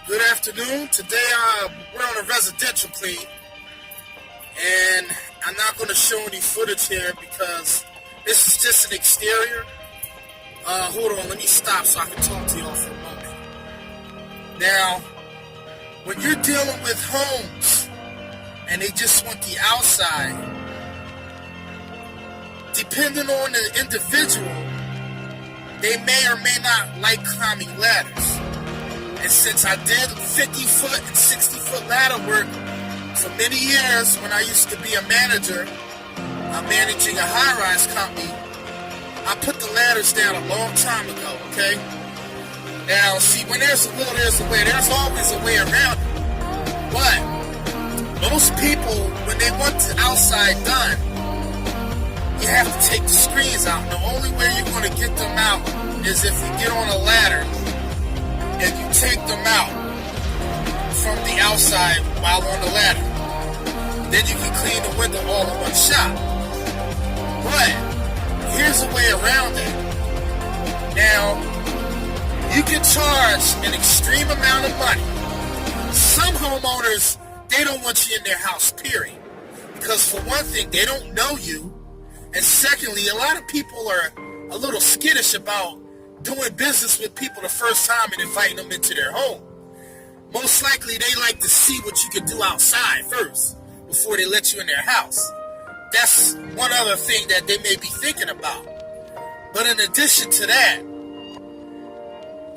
Good afternoon. Today we're on a residential clean, and I'm not going to show any footage here because this is just an exterior. Hold on, let me stop so I can talk to y'all for a moment. Now, when you're dealing with homes and they just want the outside, depending on the individual, they may or may not like climbing ladders. And since I did 50-foot and 60-foot ladder work for many years when I used to be a manager, managing a high-rise company, I put the ladders down a long time ago, okay? Now, see, when there's a will, there's a way. There's always a way around it. But most people, when they want the outside done, you have to take the screens out. The only way you're going to get them out is if you get on a ladder and you take them out from the outside while on the ladder. Then you can clean the window all in one shot. But here's a way around it. Now, you can charge an extreme amount of money. Some homeowners, they don't want you in their house, period. Because for one thing, they don't know you. And secondly, a lot of people are a little skittish about doing business with people the first time and inviting them into their home. Most likely they like to see what you can do outside first before they let you in their house. That's one other thing that they may be thinking about. But in addition to that,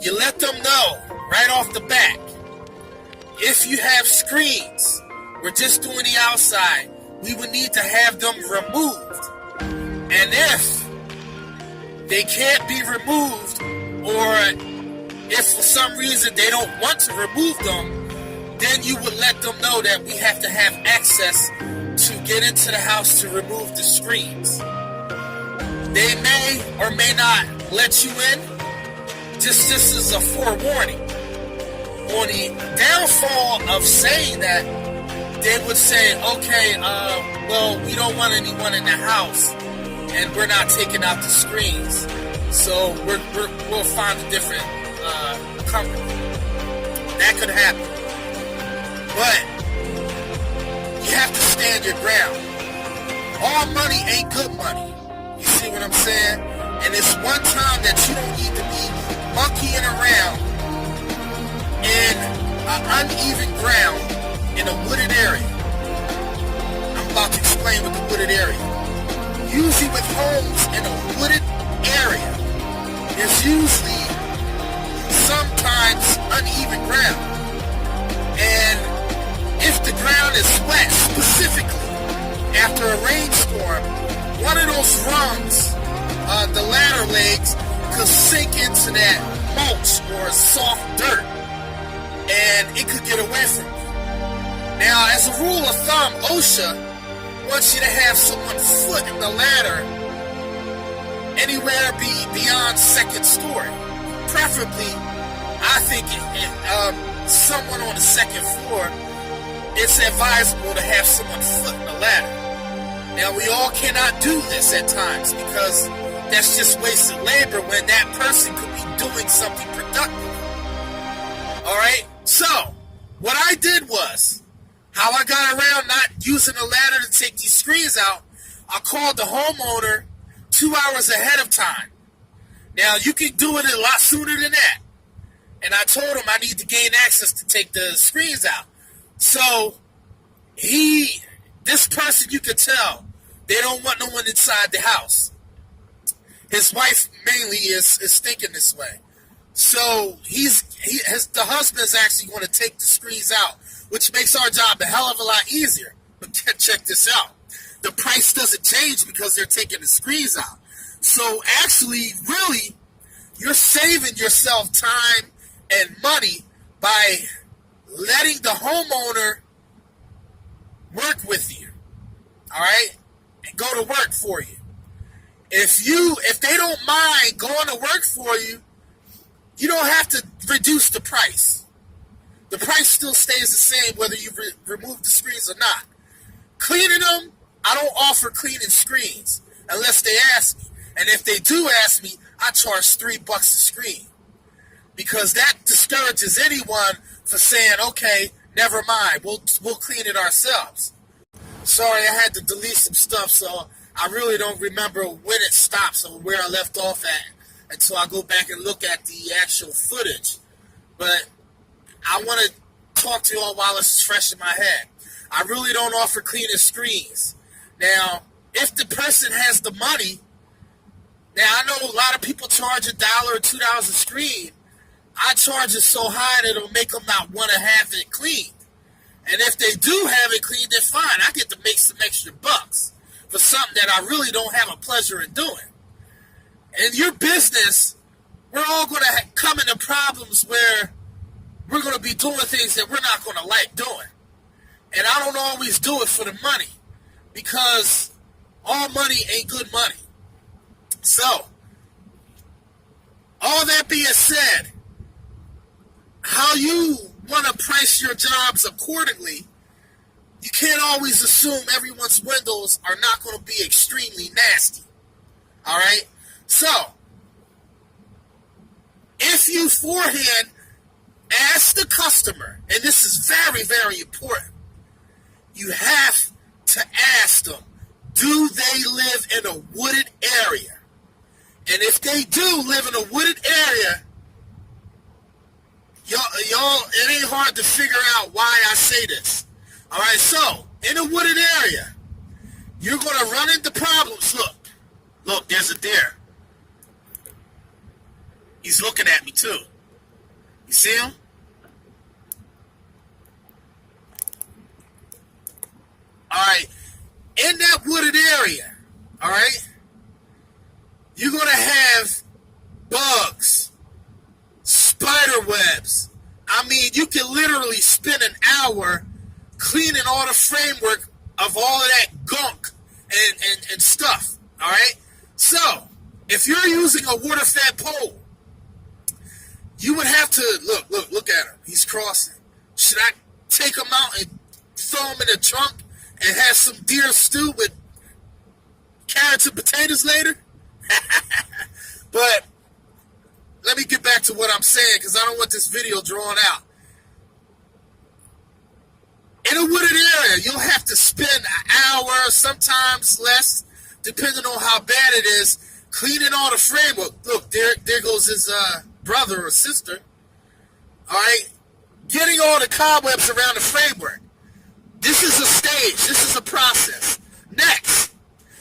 you let them know right off the bat, if you have screens, we're just doing the outside, we would need to have them removed. And if they can't be removed, or if for some reason they don't want to remove them, then you would let them know that we have to have access to get into the house to remove the screens. They may or may not let you in. Just this is a forewarning. On the downfall of saying that, they would say, okay, well, we don't want anyone in the house, and we're not taking out the screens, so we'll find a different company. That could happen. But you have to stand your ground. All money ain't good money. You see what I'm saying? And it's one time that you don't need to be monkeying around in an uneven ground in a wooded area. I'm about to explain what the wooded area. Usually with homes in a wooded area, there's usually sometimes uneven ground. And if the ground is wet, specifically after a rainstorm, one of those rungs, the ladder legs, could sink into that mulch or soft dirt, and it could get away from you. Now, as a rule of thumb, OSHA wants you to have someone's foot in the ladder anywhere beyond second story. Preferably, I think someone on the second floor, it's advisable to have someone's foot in the ladder. Now, we all cannot do this at times because that's just wasted labor when that person could be doing something productive. Alright? So, what I did was, how I got around not using a ladder to take these screens out, I called the homeowner 2 hours ahead of time. Now, you can do it a lot sooner than that. And I told him I need to gain access to take the screens out. So, this person, you could tell, they don't want no one inside the house. His wife mainly is thinking this way. So, the husband's actually going to take the screens out, which makes our job a hell of a lot easier. But check this out. The price doesn't change because they're taking the screens out. So actually, really, you're saving yourself time and money by letting the homeowner work with you. All right? And go to work for you. If they don't mind going to work for you, you don't have to reduce the price. The price still stays the same whether you remove the screens or not. Cleaning them, I don't offer cleaning screens unless they ask me. And if they do ask me, I charge $3 a screen. Because that discourages anyone for saying, okay, never mind, we'll clean it ourselves. Sorry, I had to delete some stuff, so I really don't remember when it stops or where I left off at until I go back and look at the actual footage. But I want to talk to you all while it's fresh in my head. I really don't offer cleaning screens. Now, if the person has the money, now I know a lot of people charge $1 or $2 a screen. I charge it so high that it'll make them not want to have it cleaned. And if they do have it cleaned, then fine. I get to make some extra bucks for something that I really don't have a pleasure in doing. In your business, we're all going to come into problems where we're going to be doing things that we're not going to like doing. And I don't always do it for the money, because all money ain't good money. So, all that being said, how you want to price your jobs accordingly, you can't always assume everyone's windows are not going to be extremely nasty. All right? So, if you forehand ask the customer, and this is very, very important, you have to ask them, do they live in a wooded area? And if they do live in a wooded area, y'all, it ain't hard to figure out why I say this. All right, so in a wooded area, you're going to run into problems. Look, there's a deer. He's looking at me too. You see him? All right, in that wooded area, all right, you're going to have bugs, spider webs. I mean, you can literally spend an hour cleaning all the framework of all of that gunk and stuff, all right? So, if you're using a water-fed pole, you would have to, look at him. He's crossing. Should I take him out and throw him in the trunk and have some deer stew with carrots and potatoes later? But let me get back to what I'm saying, because I don't want this video drawn out. In a wooded area, you'll have to spend an hour, sometimes less, depending on how bad it is, cleaning all the framework. Look, there goes his brother or sister. All right? Getting all the cobwebs around the framework. This is a stage. This is a process. Next.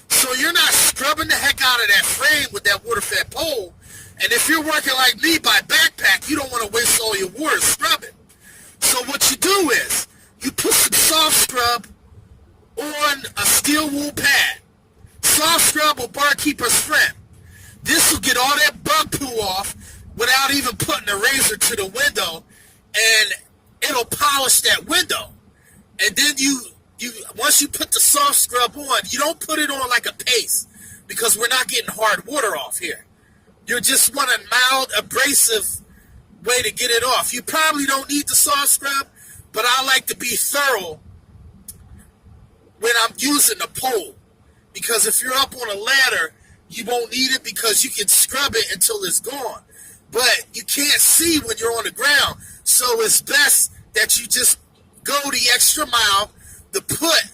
So you're not scrubbing the heck out of that frame with that water-fed pole. And if you're working like me by backpack, you don't want to waste all your water scrubbing. So what you do is, you put some soft scrub on a steel wool pad. Soft scrub or barkeeper's friend. This will get all that bug poo off without even putting a razor to the window, and it'll polish that window. And then you once you put the soft scrub on, you don't put it on like a paste, because we're not getting hard water off here. You just want a mild, abrasive way to get it off. You probably don't need the soft scrub, but I like to be thorough when I'm using the pole. Because if you're up on a ladder, you won't need it because you can scrub it until it's gone. But you can't see when you're on the ground. So it's best that you just go the extra mile to put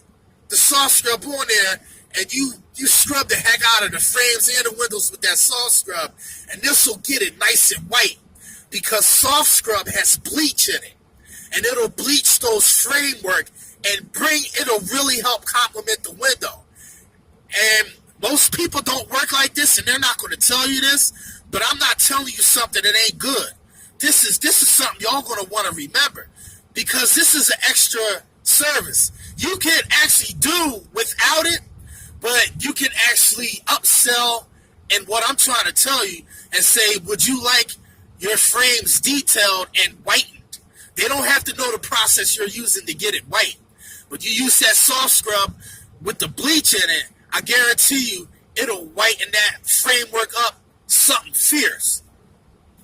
the soft scrub on there, and you scrub the heck out of the frames and the windows with that soft scrub. And this will get it nice and white, because soft scrub has bleach in it. And it'll bleach those framework and it'll really help complement the window. And most people don't work like this, and they're not going to tell you this, but I'm not telling you something that ain't good. This is something y'all going to want to remember, because this is an extra service. You can actually do without it, but you can actually upsell in what I'm trying to tell you and say, would you like your frames detailed and whitened? They don't have to know the process you're using to get it white. But you use that soft scrub with the bleach in it, I guarantee you it'll whiten that framework up something fierce.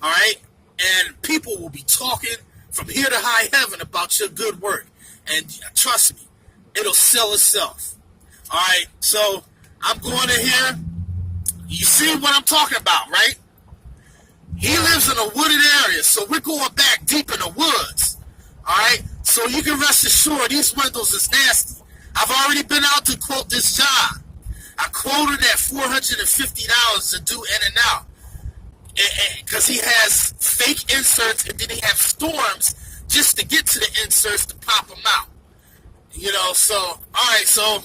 All right? And people will be talking from here to high heaven about your good work. And trust me, it'll sell itself. All right? So I'm going in here. You see what I'm talking about, right? He lives in a wooded area, so we're going back deep in the woods. Alright? So you can rest assured these windows is nasty. I've already been out to quote this job. I quoted at $450 to do in and out. Because he has fake inserts and then he has storms just to get to the inserts to pop them out. You know, so, alright, so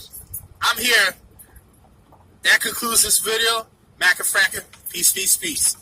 I'm here. That concludes this video. Mac and Franken. Peace, peace, peace.